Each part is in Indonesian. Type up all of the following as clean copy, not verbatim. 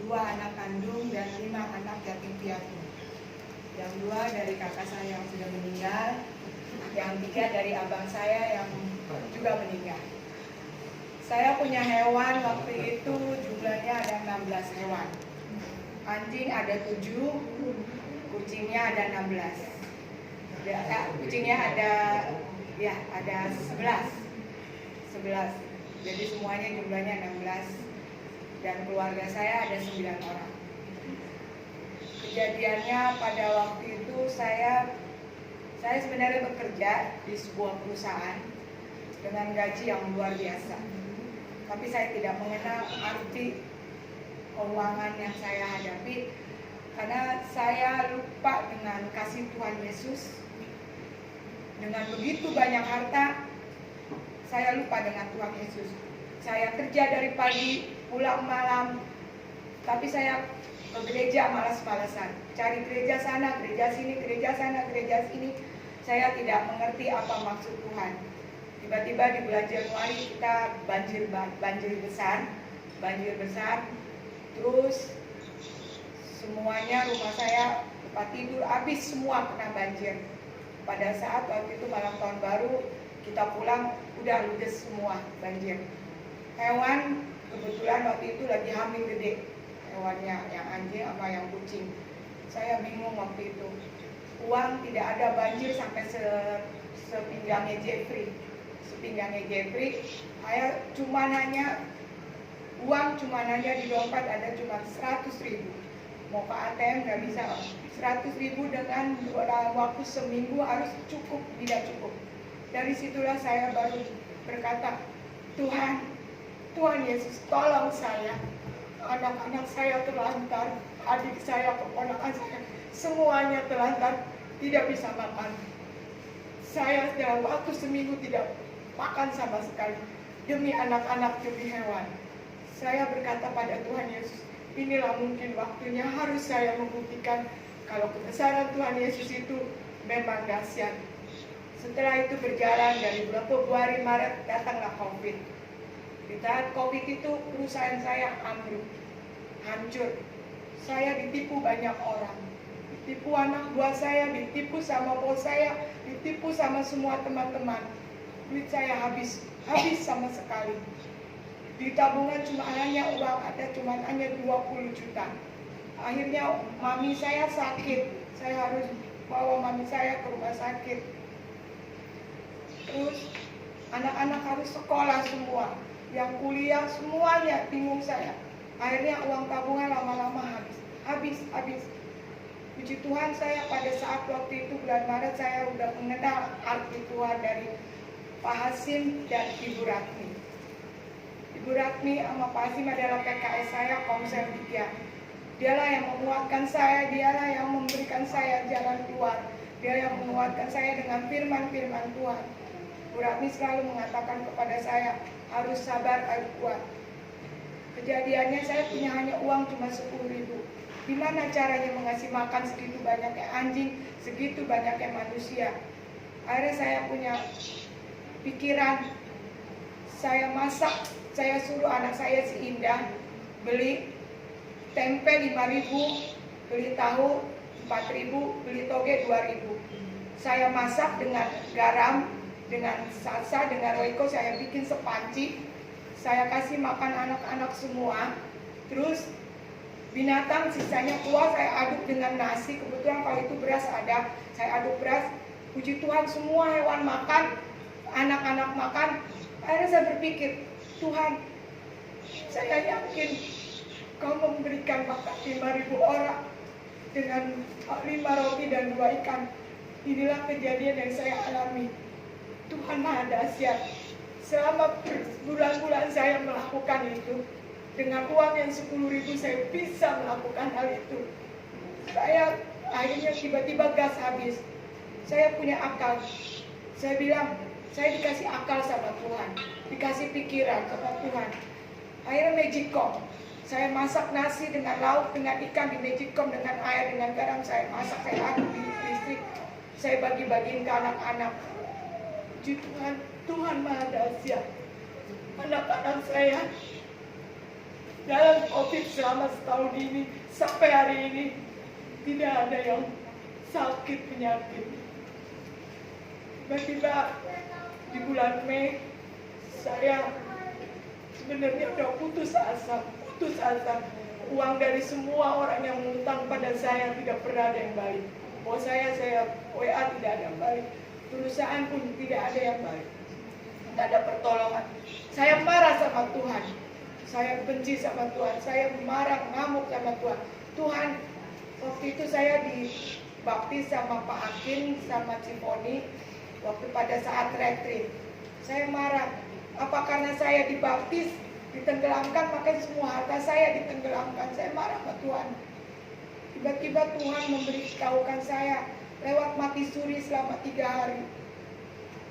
2 anak kandung dan 5 anak yatim piatu. Yang 2 dari kakak saya yang sudah meninggal, yang 3 dari abang saya yang juga meninggal. Saya punya hewan waktu itu jumlahnya ada 16 hewan. Anjing ada 7, kucingnya ada 16. Kucingnya ada 11. Jadi semuanya jumlahnya 16 dan keluarga saya ada 9 orang. Kejadiannya pada waktu itu saya sebenarnya bekerja di sebuah perusahaan dengan gaji yang luar biasa. Tapi saya tidak mengenal arti keuangan yang saya hadapi karena saya lupa dengan kasih Tuhan Yesus. Dengan begitu banyak harta, saya lupa dengan Tuhan Yesus. Saya kerja dari pagi, pulang malam, tapi saya ke gereja malas-malasan. Cari gereja sana, gereja sini, gereja sana, gereja sini. Saya tidak mengerti apa maksud Tuhan. Tiba-tiba di bulan Januari kita banjir besar. Terus semuanya rumah saya, tempat tidur habis semua kena banjir. Pada saat waktu itu malam tahun baru kita pulang udah ludes semua banjir. Hewan kebetulan waktu itu lagi hamil gede, hewannya yang anjing sama yang kucing. Saya bingung waktu itu. Uang tidak ada, banjir sampai sepinggangnya Jeffrey. Saya uang cuma hanya di dompet ada cuma 100.000. Mau ke ATM nggak bisa. 100.000 dengan dalam waktu seminggu harus cukup, tidak cukup. Dari situlah saya baru berkata, Tuhan Yesus tolong saya. Anak-anak saya terlantar, adik saya, keponakan saya, semuanya terlantar, tidak bisa makan. Saya dalam waktu seminggu tidak makan sama sekali. Demi anak-anak, demi hewan. Saya berkata pada Tuhan Yesus, inilah mungkin waktunya harus saya membuktikan kalau kebesaran Tuhan Yesus itu memang dahsyat. Setelah itu berjalan dari bulan Februari, Maret, datanglah COVID. Di saat COVID itu perusahaan saya ambruk, hancur. Saya ditipu banyak orang. Ditipu anak buah saya, ditipu sama bos saya, ditipu sama semua teman-teman. Duit saya habis sama sekali. Di tabungan cuma hanya uang ada cuma hanya 20 juta. Akhirnya mami saya sakit. Saya harus bawa mami saya ke rumah sakit. Terus anak-anak harus sekolah semua. Yang kuliah semuanya bingung saya. Akhirnya uang tabungan lama-lama habis. Puji Tuhan, saya pada saat waktu itu bulan Maret saya udah mengenal arti Tuhan dari Pak Hasim dan Ibu Ratmi. Ibu Ratmi sama Pak Hasim adalah PKS saya, Komsel Vidya. Dialah yang menguatkan saya, dialah yang memberikan saya jalan keluar. Dia yang menguatkan saya dengan firman-firman Tuhan. Ibu Ratmi selalu mengatakan kepada saya, harus sabar, harus kuat. Kejadiannya saya punya hanya uang cuma 10.000. Gimana caranya mengasih makan segitu banyaknya anjing, segitu banyaknya manusia? Akhirnya saya punya pikiran, saya masak, saya suruh anak saya si Indah beli tempe 5.000, beli tahu 4.000, beli toge 2.000. Saya masak dengan garam, dengan salsa, dengan roiko, saya bikin sepanci. Saya kasih makan anak-anak semua. Terus binatang sisanya kuah saya aduk dengan nasi. Kebetulan kalau itu beras ada, saya aduk beras. Puji Tuhan semua hewan makan, anak-anak makan. Akhirnya saya berpikir, Tuhan, saya yakin Kau memberikan makan 5.000 orang dengan 5 roti dan 2 ikan. Inilah kejadian yang saya alami. Tuhan Maha Dahsyat. Selama bulan-bulan saya melakukan itu, dengan uang yang 10.000 saya bisa melakukan hal itu. Saya akhirnya tiba-tiba gas habis. Saya punya akal. Saya bilang, saya dikasih akal sama Tuhan, dikasih pikiran sama Tuhan. Akhirnya magicom. Saya masak nasi dengan lauk, dengan ikan di magicom, dengan air, dengan garam. Saya masak, saya aduk di listrik. Saya bagi-bagiin ke anak-anak. Puji Tuhan, Tuhan Maha Dahsyat. Anak-anak saya dalam COVID selama setahun ini sampai hari ini tidak ada yang sakit penyakit. Tiba-tiba di bulan Mei saya sebenarnya udah putus asa. Uang dari semua orang yang mengutang pada saya tidak pernah ada yang balik. Bos saya WA tidak ada yang balik. Perusahaan pun tidak ada yang balik. Tidak ada pertolongan. Saya marah sama Tuhan. Saya benci sama Tuhan. Saya marah, ngamuk sama Tuhan. Tuhan, waktu itu saya dibaptis sama Pak Hakim, sama Ciponi. Waktu pada saat retreat. Saya marah. Apa karena saya dibaptis, ditenggelamkan, maka semua harta saya ditenggelamkan. Saya marah sama Tuhan. Tiba-tiba Tuhan memberitahukan saya lewat mati suri selama 3 hari.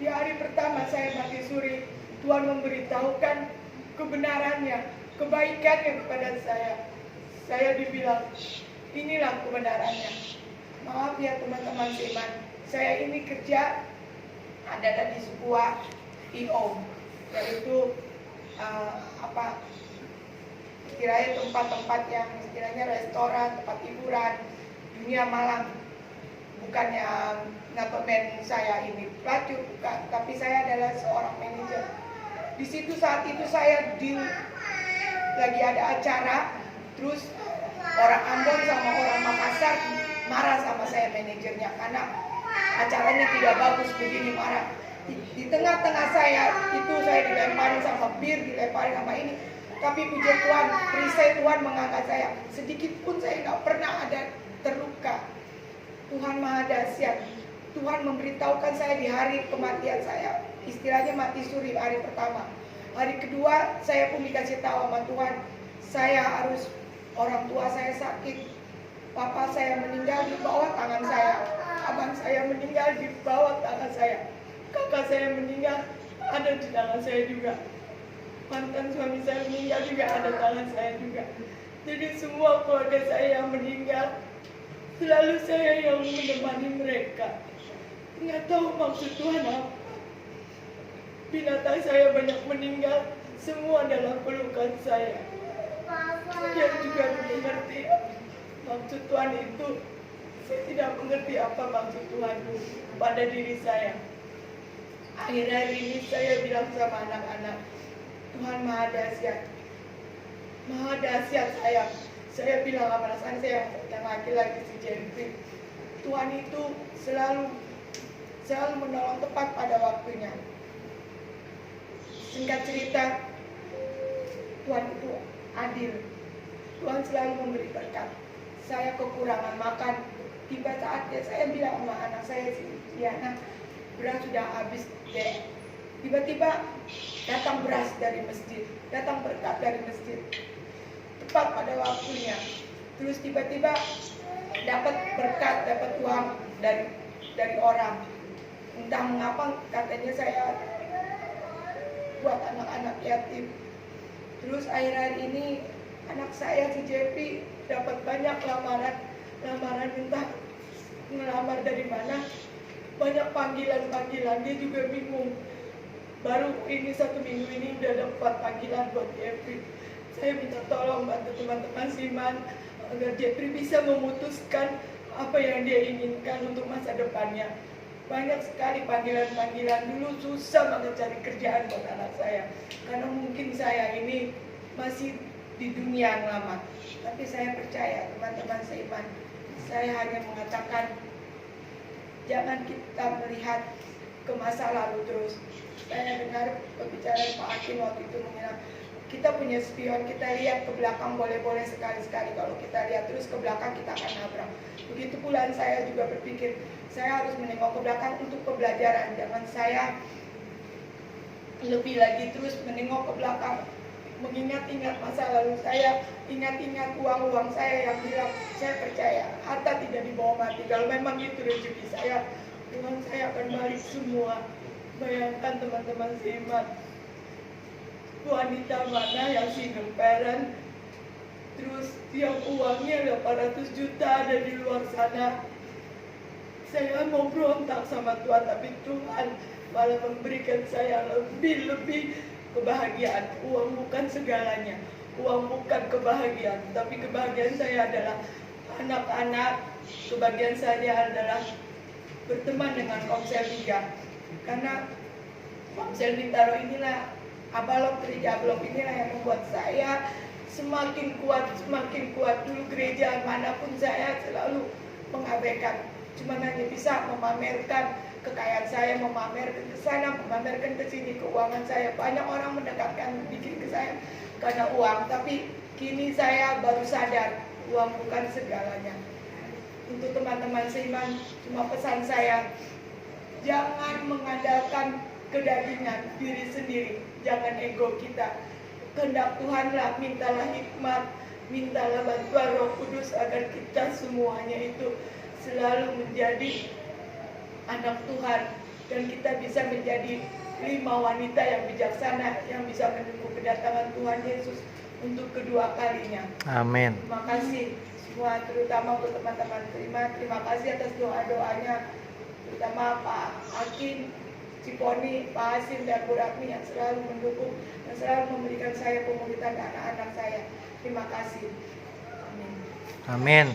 Di hari pertama saya mati suri, Tuhan memberitahukan kebenarannya, kebaikannya kepada saya. Saya dibilang, inilah kebenarannya. Maaf ya teman-teman seiman, saya ini kerja ada di sebuah IO, yaitu istilahnya tempat-tempat yang istilahnya restoran, tempat hiburan, dunia malam. Bukan yang ngapain saya ini pelacur, bukan, tapi saya adalah seorang manajer. Di situ saat itu saya lagi ada acara, terus orang Ambon sama orang Makassar marah sama saya manajernya karena acaranya tidak bagus begini, marah. Di tengah-tengah saya itu saya dilemparin sama bir, dilemparin sama ini. Tapi puji Tuhan, perisai Tuhan mengangkat saya. Sedikit pun saya nggak pernah ada terluka. Tuhan Maha Dahsyat. Tuhan memberitahukan saya di hari kematian saya. Istilahnya mati suri hari pertama. Hari kedua saya pun dikasih tahu sama Tuhan, saya harus, orang tua saya sakit. Papa saya meninggal di bawah tangan saya. Abang saya meninggal di bawah tangan saya. Kakak saya meninggal ada di tangan saya juga. Mantan suami saya meninggal juga ada tangan saya juga. Jadi semua keluarga saya yang meninggal, selalu saya yang menemani mereka. Nggak tahu maksud Tuhan apa. Binatang saya banyak meninggal, semua dalam pelukan saya. Dia juga mengerti maksud Tuhan itu. Saya tidak mengerti apa maksud Tuhan pada diri saya. Akhir-akhir ini saya bilang sama anak-anak, Tuhan Maha Dahsyat. Maha Dahsyat saya. Saya bilang sama anak saya yang laki-laki si Jeffrey, Tuhan itu selalu menolong tepat pada waktunya. Singkat cerita, Tuhan itu adil. Tuhan selalu memberi berkat. Saya kekurangan makan. Tiba saatnya saya bilang sama anak saya si Diana, beras sudah habis deh. Tiba-tiba datang beras dari masjid, datang berkat dari masjid, tepat pada waktunya. Terus tiba-tiba dapat berkat, dapat uang dari orang. Entah mengapa katanya saya buat anak-anak yatim. Terus akhir-akhir ini anak saya si Jeffy dapat banyak lamaran entah ngelamar dari mana. Banyak panggilan, dia juga bingung. Baru ini 1 minggu ini udah dapat panggilan buat Jeffrey. Saya minta tolong bantu teman-teman Siman agar Jeffrey bisa memutuskan apa yang dia inginkan untuk masa depannya. Banyak sekali panggilan-panggilan, dulu susah banget cari kerjaan buat anak saya. Karena mungkin saya ini masih di dunia yang lama. Tapi saya percaya teman-teman seiman, saya hanya mengatakan jangan kita melihat ke masa lalu terus. Saya dengar pembicaraan Pak Hakim waktu itu mengira kita punya spion, kita lihat ke belakang boleh-boleh sekali-sekali. Kalau kita lihat terus ke belakang kita akan nabrak. Begitu pula saya juga berpikir saya harus menengok ke belakang untuk pembelajaran. Jangan saya lebih lagi terus menengok ke belakang, mengingat-ingat masa lalu saya, ingat-ingat uang-uang saya yang hilang. Saya percaya harta tidak dibawa mati. Kalau memang itu rezeki saya, uang saya akan balik semua. Bayangkan teman-teman seiman, wanita mana yang single parent, terus yang uangnya 800 juta ada di luar sana. Saya mau berontak sama Tuhan, tapi Tuhan malah memberikan saya lebih kebahagiaan. Uang bukan segalanya. Uang bukan kebahagiaan, tapi kebahagiaan saya adalah anak-anak. Kebahagiaan saya adalah berteman dengan Komsel 3. Karena Komsel Bintaro inilah, Abalok Gereja Abalok inilah yang membuat saya semakin kuat. Dulu gereja manapun saya selalu mengabaikan, cuma hanya bisa memamerkan kekayaan saya, memamerkan ke sana, memamerkan ke sini, keuangan saya. Banyak orang mendekatkan bikin ke saya karena uang, tapi kini saya baru sadar uang bukan segalanya. Untuk teman-teman seiman, cuma pesan saya, jangan mengandalkan kedagingan diri sendiri, jangan ego kita. Kehendak Tuhanlah, mintalah hikmat, mintalah bantuan Roh Kudus agar kita semuanya itu selalu menjadi anak Tuhan, dan kita bisa menjadi 5 wanita yang bijaksana yang bisa menunggu kedatangan Tuhan Yesus untuk kedua kalinya. Amin. Terima kasih semua, terutama untuk teman-teman terima kasih atas doa-doanya, terutama Pak Hakim, Ciponi, Pak Hasim, dan Bu Ratmi yang selalu mendukung dan selalu memberikan saya pemuritan anak-anak saya. Terima kasih. Amin. Amin.